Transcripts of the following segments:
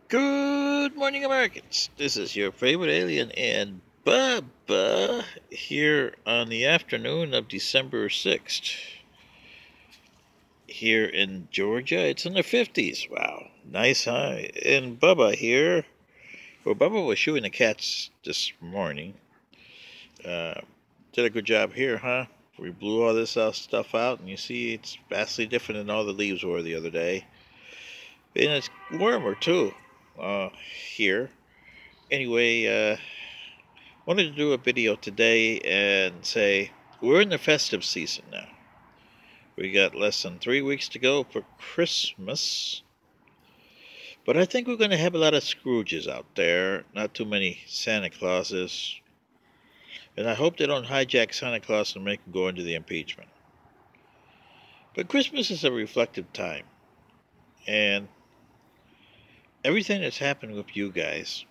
Good morning, Americans. This is your favorite alien and Bubba here on the afternoon of December 6th. Here in Georgia, it's in the 50s. Wow, nice, huh? And Bubba here. Well, Bubba was shooing the cats this morning. Uh, did a good job here, huh? We blew all this stuff out, and you see it's vastly different than all the leaves were the other day. And it's warmer, too, here. Anyway, wanted to do a video today and say we're in the festive season now. We got less than 3 weeks to go for Christmas, but I think we're going to have a lot of Scrooges out there, not too many Santa Clauses, and I hope they don't hijack Santa Claus and make him go into the impeachment. But Christmas is a reflective time, and everything that's happened with you guys,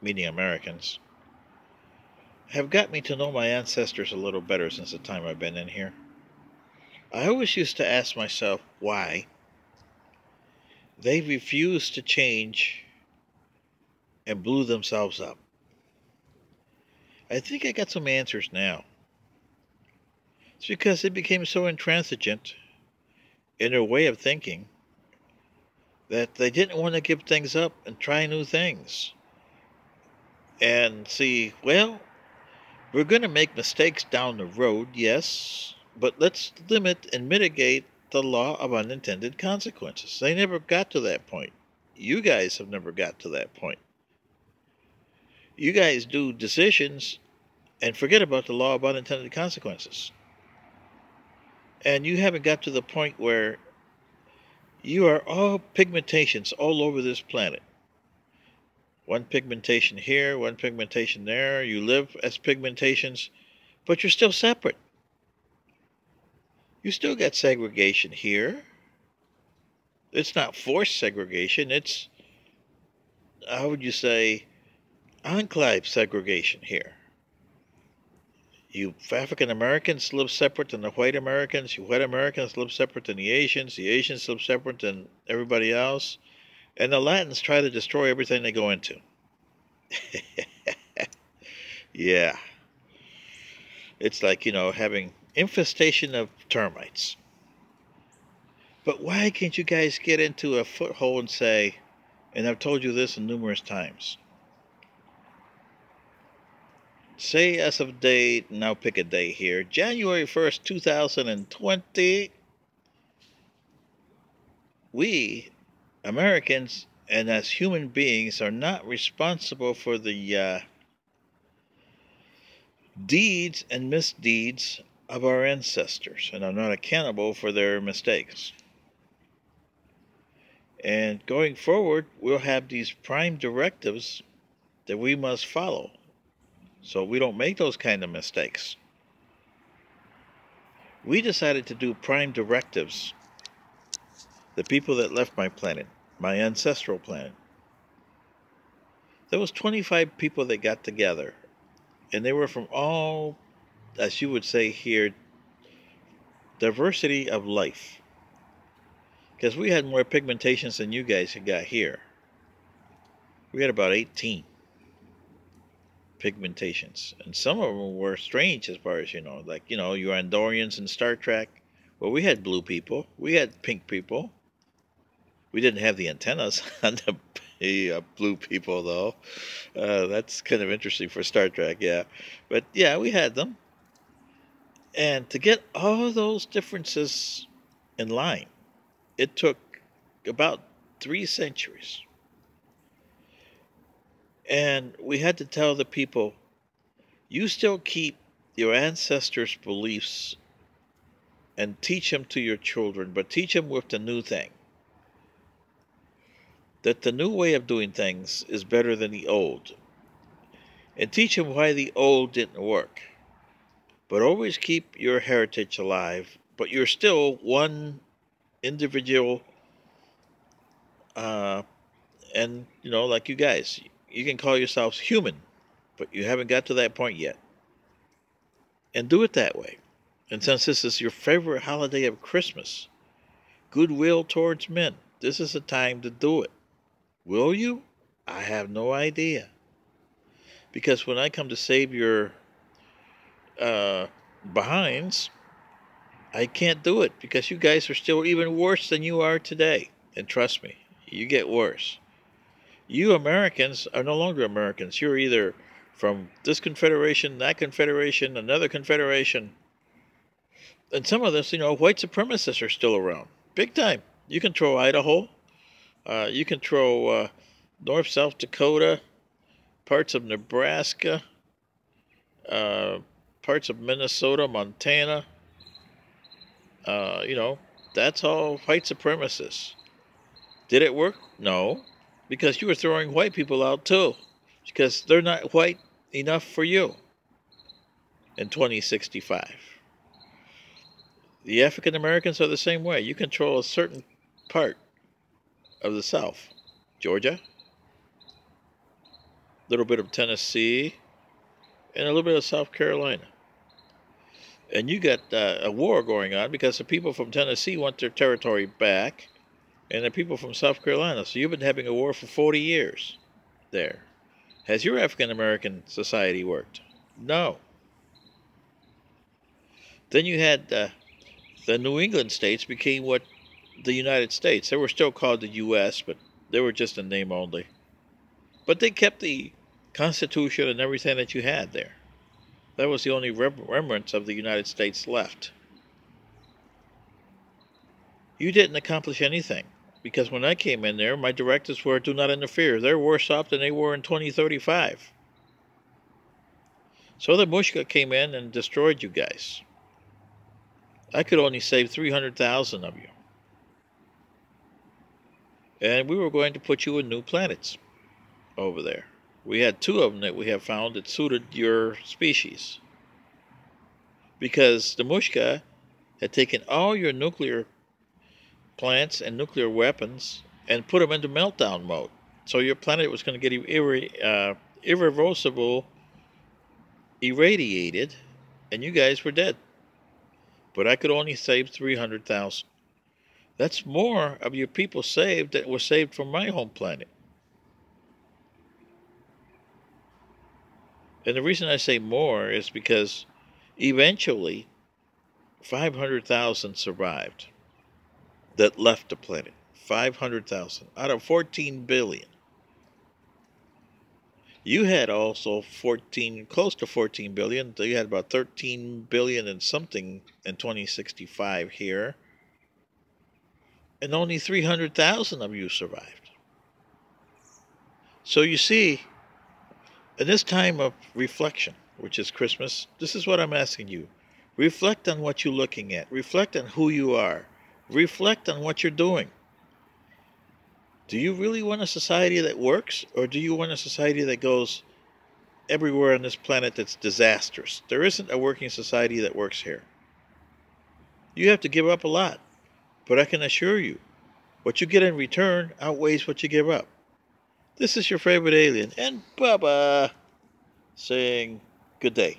meaning Americans, have got me to know my ancestors a little better since the time I've been in here. I always used to ask myself why they refused to change and blew themselves up. I think I got some answers now. It's because they became so intransigent in their way of thinking that they didn't want to give things up and try new things. And see, well, we're going to make mistakes down the road, yes, but let's limit and mitigate the law of unintended consequences. They never got to that point. You guys have never got to that point. You guys do decisions and forget about the law of unintended consequences. And you haven't got to the point where you are all pigmentations all over this planet. One pigmentation here, one pigmentation there. You live as pigmentations, but you're still separate. You still got segregation here. It's not forced segregation. It's, how would you say, enclave segregation here. You African Americans live separate than the white Americans. You white Americans live separate than the Asians. The Asians live separate than everybody else. And the Latins try to destroy everything they go into. Yeah. It's like, having infestation of termites. But why can't you guys get into a foothold and say, and I've told you this numerous times, say as of date, now pick a day here, January 1st, 2020, we Americans and as human beings are not responsible for the deeds and misdeeds of our ancestors and are not accountable for their mistakes. And going forward, we'll have these prime directives that we must follow so we don't make those kind of mistakes. We decided to do prime directives, the people that left my planet, my ancestral planet. There was 25 people that got together, and they were from all, as you would say here, diversity of life. Because we had more pigmentations than you guys had got here. We had about 18 pigmentations. And some of them were strange as far as, like, your Andorians in Star Trek. Well, we had blue people. We had pink people. We didn't have the antennas on the blue people, though. That's kind of interesting for Star Trek, yeah. But, yeah, we had them. And to get all those differences in line, it took about 3 centuries. And we had to tell the people, you still keep your ancestors' beliefs and teach them to your children, but teach them with the new thing. That the new way of doing things is better than the old. And teach them why the old didn't work. But always keep your heritage alive, but you're still one individual, and, like you guys, you can call yourselves human, but you haven't got to that point yet. And do it that way. And since this is your favorite holiday of Christmas, goodwill towards men, this is the time to do it. Will you? I have no idea. Because when I come to save your uh, behinds, I can't do it because you guys are still even worse than you are today. And trust me, you get worse. You Americans are no longer Americans. You're either from this confederation, that confederation, another confederation. And some of this, white supremacists are still around. Big time. You can throw Idaho. You can throw North, South Dakota, parts of Nebraska, uh, parts of Minnesota, Montana. You know, that's all white supremacists. Did it work? No, because you were throwing white people out too, because they're not white enough for you in 2065. The African Americans are the same way. You control a certain part of the South, Georgia, a little bit of Tennessee, and a little bit of South Carolina. And you got a war going on because the people from Tennessee want their territory back, and the people from South Carolina. So you've been having a war for 40 years there. Has your African American society worked? No. Then you had the New England states became what the United States. They were still called the U.S., but they were just a name only. But they kept the Constitution and everything that you had there. That was the only remnants of the United States left. You didn't accomplish anything, because when I came in there, my directives were do not interfere. They're worse off than they were in 2035. So the Mushka came in and destroyed you guys. I could only save 300,000 of you. And we were going to put you in new planets over there. We had 2 of them that we have found that suited your species. Because the Mushka had taken all your nuclear plants and nuclear weapons and put them into meltdown mode. So your planet was going to get irreversible irradiated, and you guys were dead. But I could only save 300,000. That's more of your people saved that were saved from my home planet. And the reason I say more is because eventually 500,000 survived that left the planet. 500,000 out of 14 billion. You had also close to 14 billion. You had about 13 billion and something in 2065 here. And only 300,000 of you survived. So you see, in this time of reflection, which is Christmas, this is what I'm asking you. Reflect on what you're looking at. Reflect on who you are. Reflect on what you're doing. Do you really want a society that works, or do you want a society that goes everywhere on this planet that's disastrous? There isn't a working society that works here. You have to give up a lot, but I can assure you, what you get in return outweighs what you give up. This is your favorite alien, and Bubba saying good day.